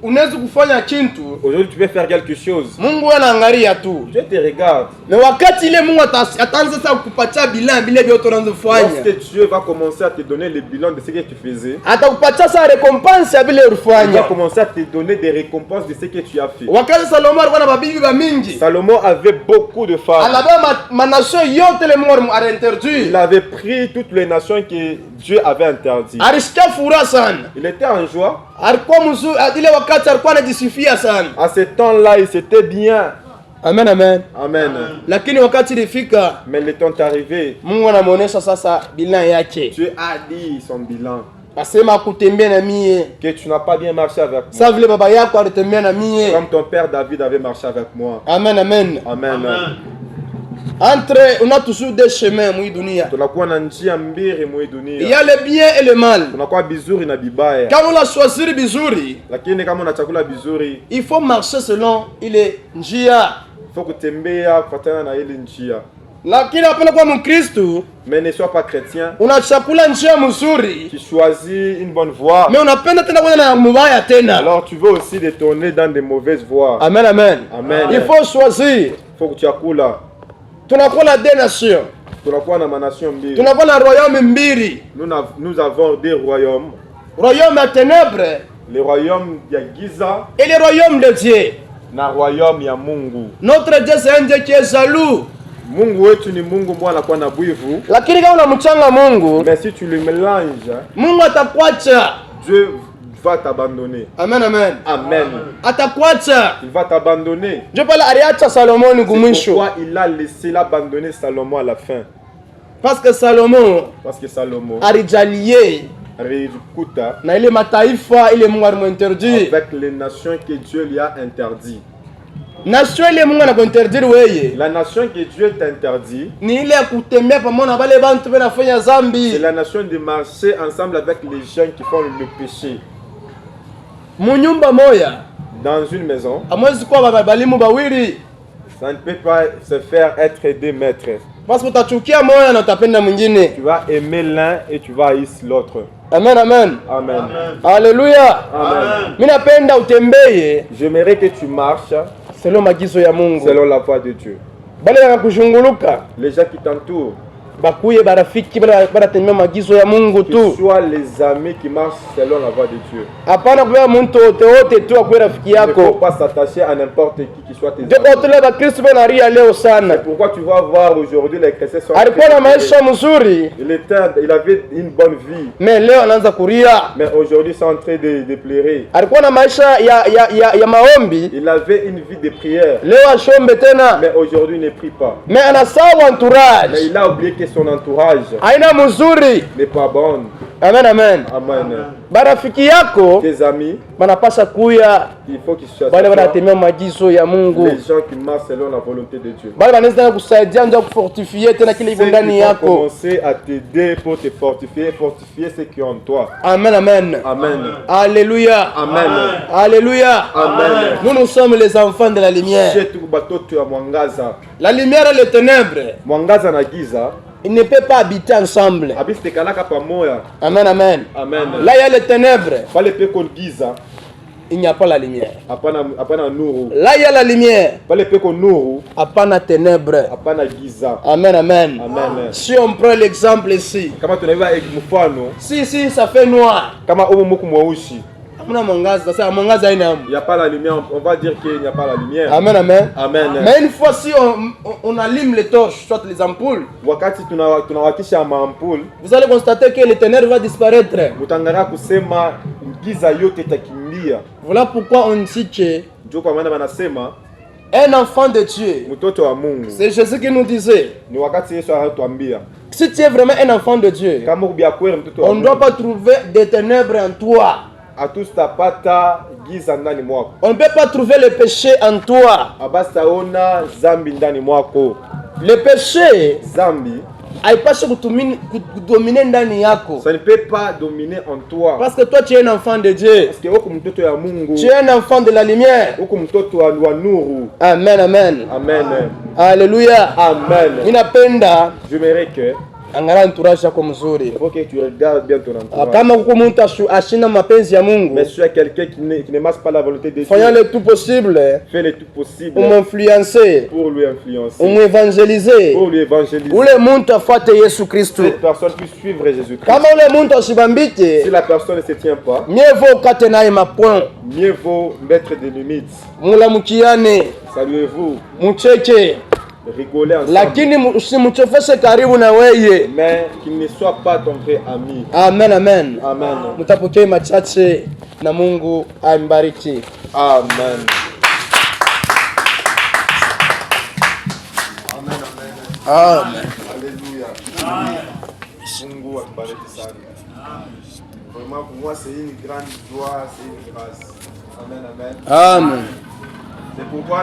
unaweza kufanya kitu. Aujourd'hui, tu peux faire quelque chose. Mungu anaangalia tu. Dieu te regarde. Na wakati ile Mungu ataanza sasa kukupatia bilan vile vyote unazofanya. Lorsque Dieu va commencer à te donner le bilan de ce que tu faisais, atakupatia sasa récompense ya vile il va ulifanya. commencer à te donner des récompenses de ce que tu as fait. Wakati Salomo alikuwa na mabibi mingi, Salomon avait beaucoup de femmes. alabeba manasio yote le Mungu aliinterdit. Il avait pris toutes les nations que Dieu avait interdites. Alisikia furaha sana. Il était en joie. Alikuwa mzuri, ile wakati alikuwa anajisifia sana. À ce temps-là, il s'était bien. Amen, amen. Amen. Lakini wakati ilifika, Mais le temps est arrivé. Mungu anamuonesha sasa bilan yake. Dieu a dit son bilan. Asema kutembea na mie. Que tu n'as pas bien marché avec moi. Sasa vile baba yako alitembea na mie. Comme ton père David avait marché avec moi. Amen, amen. Amen. On a toujours des chemins mwi dunia. Tunakuwa na njia mbili mwi Il y dunia. a le bien et le mal. Tunakuwa bizuri na bibaya. Kama una choisir bizuri, Lakini kama una chakula bizuri, il faut marcher selon ile njia. faut kutembea kufuatana na ile njia. Lakini hapana kwa Mkristo, Mais ne sois pas chrétien. unachakula njia mzuri, Tu choisis une bonne voie. mais unapenda tena kwenda na mubaya tena. Alors tu veux aussi détourner dans de mauvaises voies. Amen, amen. Amen. Il faut choisir. Faut que tu akula. Tunakuwa na deux nations. Tunakuwa na manation mbili. Tunakuwa na royaume mbili. Nous avons deux royaumes. Royaume ya ténèbres Le royaume ya Giza et le royaume de Dieu. na royaume ya Mungu. Notre Dieu c'est un Dieu qui est jaloux. Mungu wetu ni Mungu mbwa anakuwa na bwivu. Lakini kama unamchanga Mungu, Mais si tu le mélanges, Mungu atakuacha. Dieu va t'abandonner. Amen, amen. Amen. Atakuacha. Il va t'abandonner. Ndio pale aliacha Salomoni C'est kumwisho. pourquoi il a laissé l'abandonner Salomon à la fin. Parce que Salomon Parce que Salomon alijalie réécouta na ile mataifa ile Mungu alimwinterdit. avec les nations que Dieu lui a interdit. Nation ile Mungu anakuinterdire wewe La nation que Dieu t'interdit, ni ile ya kutembea pamoja na wale bantu wanafanya c'est dhambi. la nation de marcher ensemble avec les gens qui font le péché. Munyumba moya Dans une maison, amwezi kuwa balimu bawili, ça ne peut pas se faire être deux maîtres. parce que utachukia moya na utapenda mwingine. Tu vas aimer l'un et tu vas haïr l'autre. Amen, amen. Amen. Haleluya. Amen. Mimi napenda utembee J'aimerais que tu marches selon maagizo ya Mungu. selon la voie de Dieu. Bale wanakushunguluka Les gens qui t'entourent, bakuye barafiki bale banatembea maagizo ya Mungu qu'ils tu. soient les amis qui marchent selon la voie de Dieu. Hapana kubeba mtu wote tu akuwe rafiki Il ne faut yako. pas s'attacher à n'importe qui soit tes Ndio amis. otule bakristo banaria leo sana. Pourquoi tu vas voir aujourd'hui les chrétiens sont Alikuwa na maisha mzuri, il avait une bonne vie, mais leo anaanza kuria. mais aujourd'hui ils sont en train de pleurer. Alikuwa na maisha ya maombi, Il avait une vie de prière, leo ashombe tena. mais aujourd'hui il ne prie pas. Mais anasahau Mais entourage. il a oublié que son entourage Aina mzuri. n'est pas bon. Amen, amen. Amen. Barafiki yako Tes amis, banapasha kuya il faut qu'ils soient bale banatemea maagizo ya Mungu. les gens qui marchent selon la volonté de Dieu. Bale banaweza kusaidia ndio kufortifie tena kile iko Ceux ndani qui vont yako. commencer à t'aider pour te fortifier ce qui est en toi. Amen, amen. Amen. Alléluia. Amen. Alléluia. Amen. Nous sommes les enfants de la lumière. Shetu batoto ya mwangaza. La lumière et les ténèbres, Mwangaza na giza, ils ne peuvent pas habiter ensemble. abisi tekalaka pamoja. Amen, amen. Amen. Là, il y a les ténèbres, Pale peko giza, il n'y a pas la lumière. hapana nuru. Là, il y a la lumière, Pale peko nuru, hapana ténèbres. hapana giza. Amen, amen. Amen. Si on prend l'exemple ici, Kama tunaiva mfano, si ça fait noir. kama umu muku mweusi, Hamuna mwangaza, sasa mwangaza haina hamu. il n'y a pas la lumière, on va dire qu'il n'y a pas la lumière. Amen, amen. Amen. Mais une fois si on allume les torches, soit les ampoules, Wakati tunawakisha maampuli, vous allez constater que les ténèbres va disparaître. mutangara kusema giza yote itakimbia. Voilà pourquoi on dit que Ndio kwa maana wanasema un enfant de Dieu, mtoto wa Mungu. c'est Jésus qui nous disait, Ni wakati Yesu anatuambia si tu es vraiment un enfant de Dieu, kama ubia kweli mtoto wa on ne doit Mungu, pas trouver des ténèbres en toi. atustapata giza ndani mwako. On ne peut pas trouver le péché en toi. Abasaona zambi ndani mwako. Le péché Zambi, haipaswi kudomine ndani yako. ça ne peut pas dominer en toi. Parce que toi tu es un enfant de Dieu. Parce que huko mtoto ya Mungu, Tu es un enfant de la lumière. huko mtoto wa nuru. Amen, amen. Amen. Alléluia. Amen. Ninapenda J'aimerais que Angalia entourage yako mzuri. Il faut que tu regardes bien ton entourage. Kama kuko mtu ashina mapenzi ya Mungu, mais si tu as quelqu'un qui ne marche pas la volonté de Dieu, fanya le tout possible. Fais le tout possible. Pour m'influencer. Pour lui influencer. Pour m'évangéliser. Pour lui évangéliser. Ule muntu afuate Yesu Kristo. Cette personne puisse suivre Jésus-Christ. Kama ule muntu asibambike, si la personne ne se tient pas, mieux vaut ukate naye mapoint. Mieux vaut mettre des limites. Mulamukiane. Saluez-vous. Mucheke. Rigoler ensemble. Lakini usimchofeshe karibu na weye. Mais qu'il ne soit pas ton vrai ami. Amen, amen. Amen. Mtapokea machache na Mungu ambariki. Amen. Amen. Alléluia. Amen. Mungu akubariki sana. Vraiment pour moi c'est une grande joie, c'est une grâce. Amen, amen. Amen. C'est pourquoi